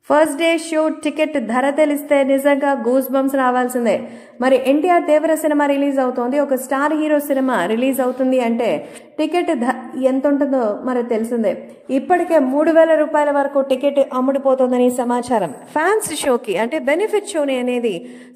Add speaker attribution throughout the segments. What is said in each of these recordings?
Speaker 1: First day show ticket ధర తెలిస్తే నిజంగా గూస్ బంప్స్ రావాల్సిందే. మరి ఎన్టీఆర్ దేవర సినిమా రిలీజ్ అవుతోంది. ఒక స్టార్ హీరో సినిమా రిలీజ్ అవుతుంది అంటే టికెట్ ఎంత ఉంటుందో మరి తెలిసిందే. ఇప్పటికే 3,000 రూపాయల వరకు టికెట్ అమ్ముడుపోతోందని సమాచారం. ఫ్యాన్స్ షోకి అంటే బెనిఫిట్ షోని అనేది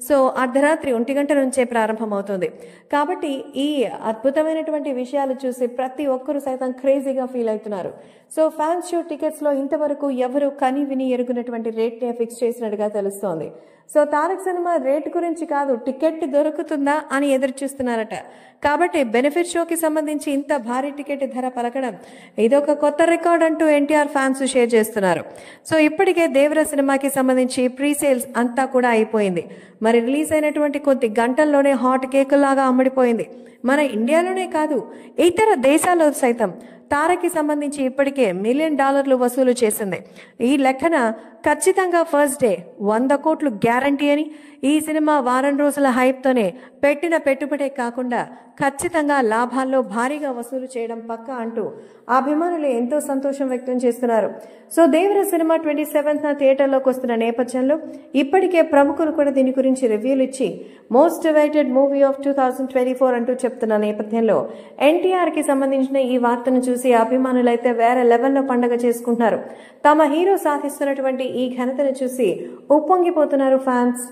Speaker 1: సో అర్ధరాత్రి 1 గంట నుంచే ప్రారంభమవుతుంది. కాబట్టి ఈ అద్భుతమైనటువంటి విషయాలు చూసి ప్రతి ఒక్కరూ సైతం క్రేజీగా ఫీల్ అవుతున్నారు. సో ఫ్యాన్స్ షో టికెట్స్ లో ఇంతవరకు ఎవరు కని విని ఎరుగునటువంటి రేట్ ని ఫిక్స్ చేసినట్టుగా తెలుస్తోంది. సో తారక్ సినిమా రేట్ గురించి కాదు, టికెట్ దొరుకుతుందా అని ఎదురు చూస్తున్నారట. కాబట్టి బెనిఫిట్ షోకి సంబంధించి ఇంత భారీ టికెట్ ధర పలకడం ఇదొక కొత్త రికార్డ్ అంటూ ఎన్టీఆర్ ఫ్యాన్స్ షేర్ చేస్తున్నారు. సో ఇప్పటికే దేవర సినిమాకి సంబంధించి ప్రీ సేల్స్ అంతా కూడా అయిపోయింది. మరి రిలీజ్ అయినటువంటి కొద్ది గంటల్లోనే హాట్ కేక్ లాగా అమ్ముడిపోయింది. మన ఇండియాలోనే కాదు, ఇతర దేశాల్లో సైతం తారక్కి సంబంధించి ఇప్పటికే $1 మిలియన్ వసూలు చేసింది. ఈ లెక్కన ఖచ్చితంగా ఫస్ట్ డే 100 కోట్లు గ్యారంటీ అని, ఈ సినిమా వారం రోజుల హైప్తోనే పెట్టిన పెట్టుబడే కాకుండా ఖచ్చితంగా లాభాల్లో భారీగా వసూలు చేయడం పక్కా అంటూ అభిమానులు ఎంతో సంతోషం వ్యక్తం చేస్తున్నారు. సో దేవర సినిమా 27న థియేటర్లోకి వస్తున్న నేపథ్యంలో ఇప్పటికే ప్రముఖులు కూడా దీని గురించి రివ్యూలు ఇచ్చి మోస్ట్ అవైటెడ్ మూవీ ఆఫ్ 2024 అంటూ చెప్తున్న నేపథ్యంలో ఎన్టీఆర్కి సంబంధించిన ఈ వార్తను చూసి అభిమానులైతే వేరే లెవెల్లో పండగ చేసుకుంటున్నారు. తమ హీరో సాధిస్తున్నటువంటి ఈ ఘనతను చూసి ఉప్పొంగిపోతున్నారు ఫ్యాన్స్.